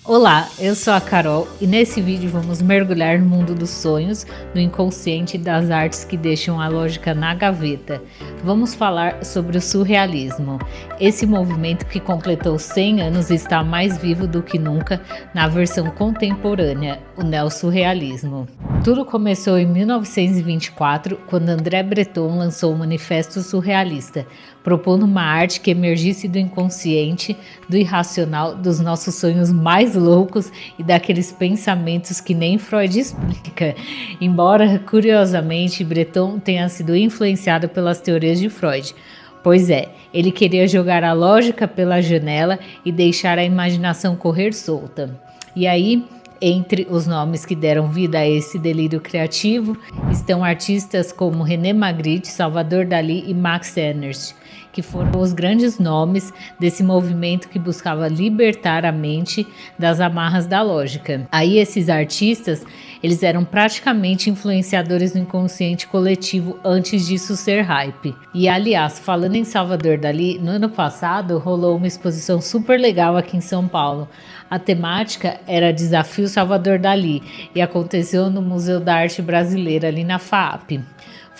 Olá, eu sou a Carol e nesse vídeo vamos mergulhar no mundo dos sonhos, do inconsciente e das artes que deixam a lógica na gaveta. Vamos falar sobre o surrealismo. Esse movimento que completou 100 anos está mais vivo do que nunca na versão contemporânea, o neossurrealismo. Tudo começou em 1924, quando André Breton lançou o Manifesto Surrealista, propondo uma arte que emergisse do inconsciente, do irracional, dos nossos sonhos mais loucos e daqueles pensamentos que nem Freud explica. Embora, curiosamente, Breton tenha sido influenciado pelas teorias de Freud. Pois é, ele queria jogar a lógica pela janela e deixar a imaginação correr solta. E aí, entre os nomes que deram vida a esse delírio criativo, estão artistas como René Magritte, Salvador Dalí e Max Ernst, que foram os grandes nomes desse movimento que buscava libertar a mente das amarras da lógica. Aí esses artistas, eles eram praticamente influenciadores do inconsciente coletivo antes disso ser hype. E aliás, falando em Salvador Dalí, no ano passado rolou uma exposição super legal aqui em São Paulo. A temática era Desafio Salvador Dalí e aconteceu no Museu da Arte Brasileira, ali na FAAP.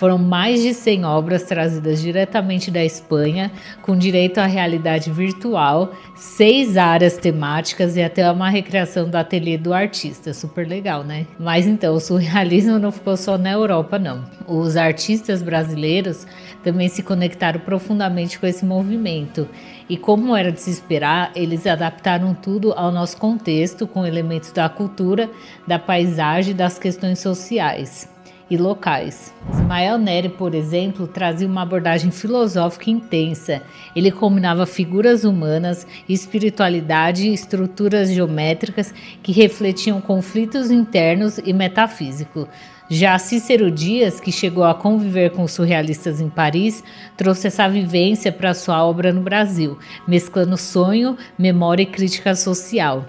Foram mais de 100 obras trazidas diretamente da Espanha, com direito à realidade virtual, 6 áreas temáticas e até uma recriação do ateliê do artista. Super legal, né? Mas então, o surrealismo não ficou só na Europa, não. Os artistas brasileiros também se conectaram profundamente com esse movimento. E como era de se esperar, eles adaptaram tudo ao nosso contexto, com elementos da cultura, da paisagem e das questões sociais e locais. Ismael Neri, por exemplo, trazia uma abordagem filosófica intensa. Ele combinava figuras humanas, espiritualidade e estruturas geométricas que refletiam conflitos internos e metafísicos. Já Cícero Dias, que chegou a conviver com os surrealistas em Paris, trouxe essa vivência para sua obra no Brasil, mesclando sonho, memória e crítica social.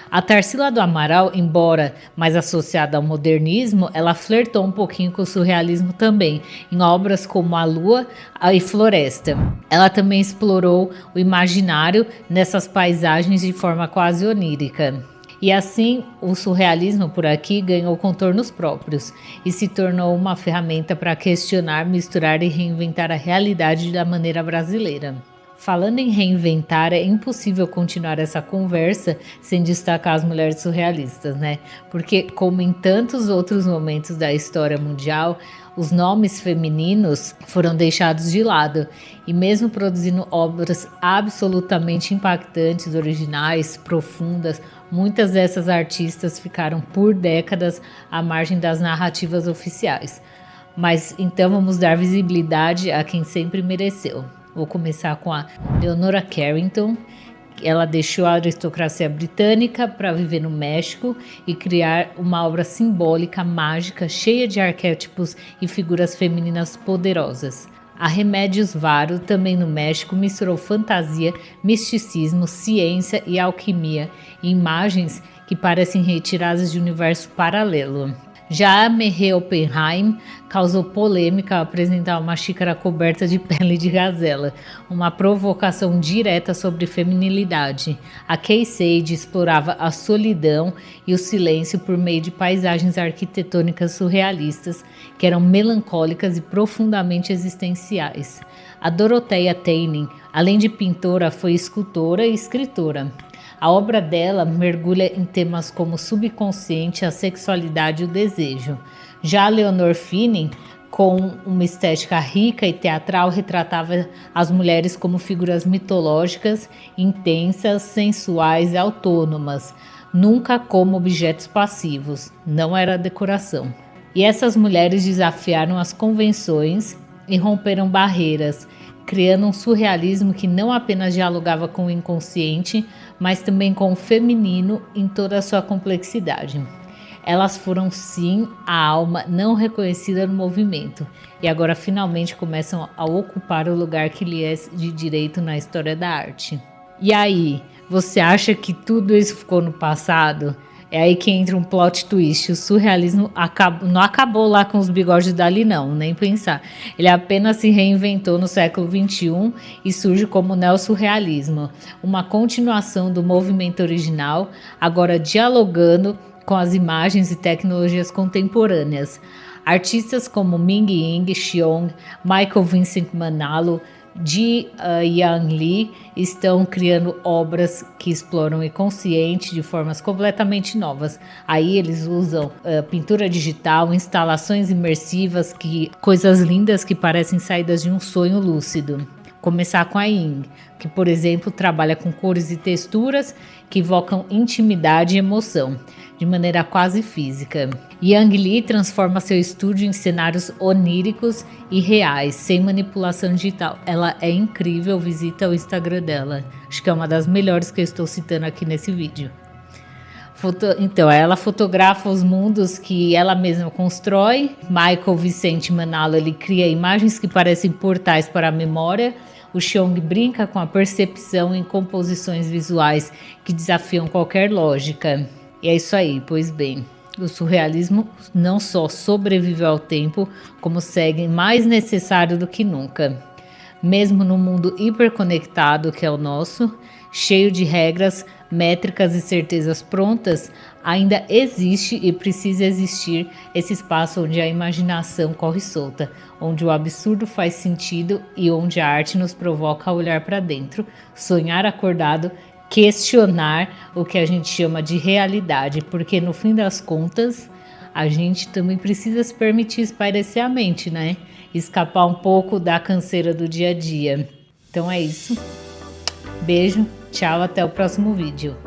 A Tarsila do Amaral, embora mais associada ao modernismo, ela flertou um pouquinho com o surrealismo também, em obras como A Lua e Floresta. Ela também explorou o imaginário nessas paisagens de forma quase onírica. E assim, o surrealismo por aqui ganhou contornos próprios e se tornou uma ferramenta para questionar, misturar e reinventar a realidade da maneira brasileira. Falando em reinventar, é impossível continuar essa conversa sem destacar as mulheres surrealistas, né? Porque, como em tantos outros momentos da história mundial, os nomes femininos foram deixados de lado e mesmo produzindo obras absolutamente impactantes, originais, profundas, muitas dessas artistas ficaram por décadas à margem das narrativas oficiais. Mas então vamos dar visibilidade a quem sempre mereceu. Vou começar com a Leonora Carrington. Ela deixou a aristocracia britânica para viver no México e criar uma obra simbólica, mágica, cheia de arquétipos e figuras femininas poderosas. A Remedios Varo, também no México, misturou fantasia, misticismo, ciência e alquimia, em imagens que parecem retiradas de um universo paralelo. Já a Merhe Oppenheim causou polêmica ao apresentar uma xícara coberta de pele de gazela, uma provocação direta sobre feminilidade. A Kay Sage explorava a solidão e o silêncio por meio de paisagens arquitetônicas surrealistas que eram melancólicas e profundamente existenciais. A Dorothea Taining, além de pintora, foi escultora e escritora. A obra dela mergulha em temas como o subconsciente, a sexualidade e o desejo. Já Leonor Finin, com uma estética rica e teatral, retratava as mulheres como figuras mitológicas, intensas, sensuais e autônomas, nunca como objetos passivos, não era decoração. E essas mulheres desafiaram as convenções e romperam barreiras, criando um surrealismo que não apenas dialogava com o inconsciente, mas também com o feminino em toda a sua complexidade. Elas foram, sim, a alma não reconhecida no movimento, e agora finalmente começam a ocupar o lugar que lhe é de direito na história da arte. E aí, você acha que tudo isso ficou no passado? É aí que entra um plot twist. O surrealismo não acabou lá com os bigodes dali, não, nem pensar. Ele apenas se reinventou no século XXI e surge como neossurrealismo, uma continuação do movimento original, agora dialogando com as imagens e tecnologias contemporâneas. Artistas como Ming Ying Xiong, Michael Vincent Manalo, Yang Li estão criando obras que exploram o inconsciente de formas completamente novas. Aí eles usam pintura digital, instalações imersivas, coisas lindas que parecem saídas de um sonho lúcido. Começar com a Ying, que, por exemplo, trabalha com cores e texturas que evocam intimidade e emoção, de maneira quase física. Yang Li transforma seu estúdio em cenários oníricos e reais, sem manipulação digital. Ela é incrível, visita o Instagram dela. Acho que é uma das melhores que eu estou citando aqui nesse vídeo. Então, ela fotografa os mundos que ela mesma constrói. Michael Vicente Manalo, ele cria imagens que parecem portais para a memória. O Xiong brinca com a percepção em composições visuais que desafiam qualquer lógica. E é isso aí, pois bem, o surrealismo não só sobreviveu ao tempo, como segue mais necessário do que nunca. Mesmo no mundo hiperconectado que é o nosso, cheio de regras, métricas e certezas prontas, ainda existe e precisa existir esse espaço onde a imaginação corre solta, onde o absurdo faz sentido e onde a arte nos provoca a olhar para dentro, sonhar acordado, questionar o que a gente chama de realidade, porque no fim das contas, a gente também precisa se permitir espairecer a mente, né? Escapar um pouco da canseira do dia a dia. Então é isso. Beijo, tchau, até o próximo vídeo.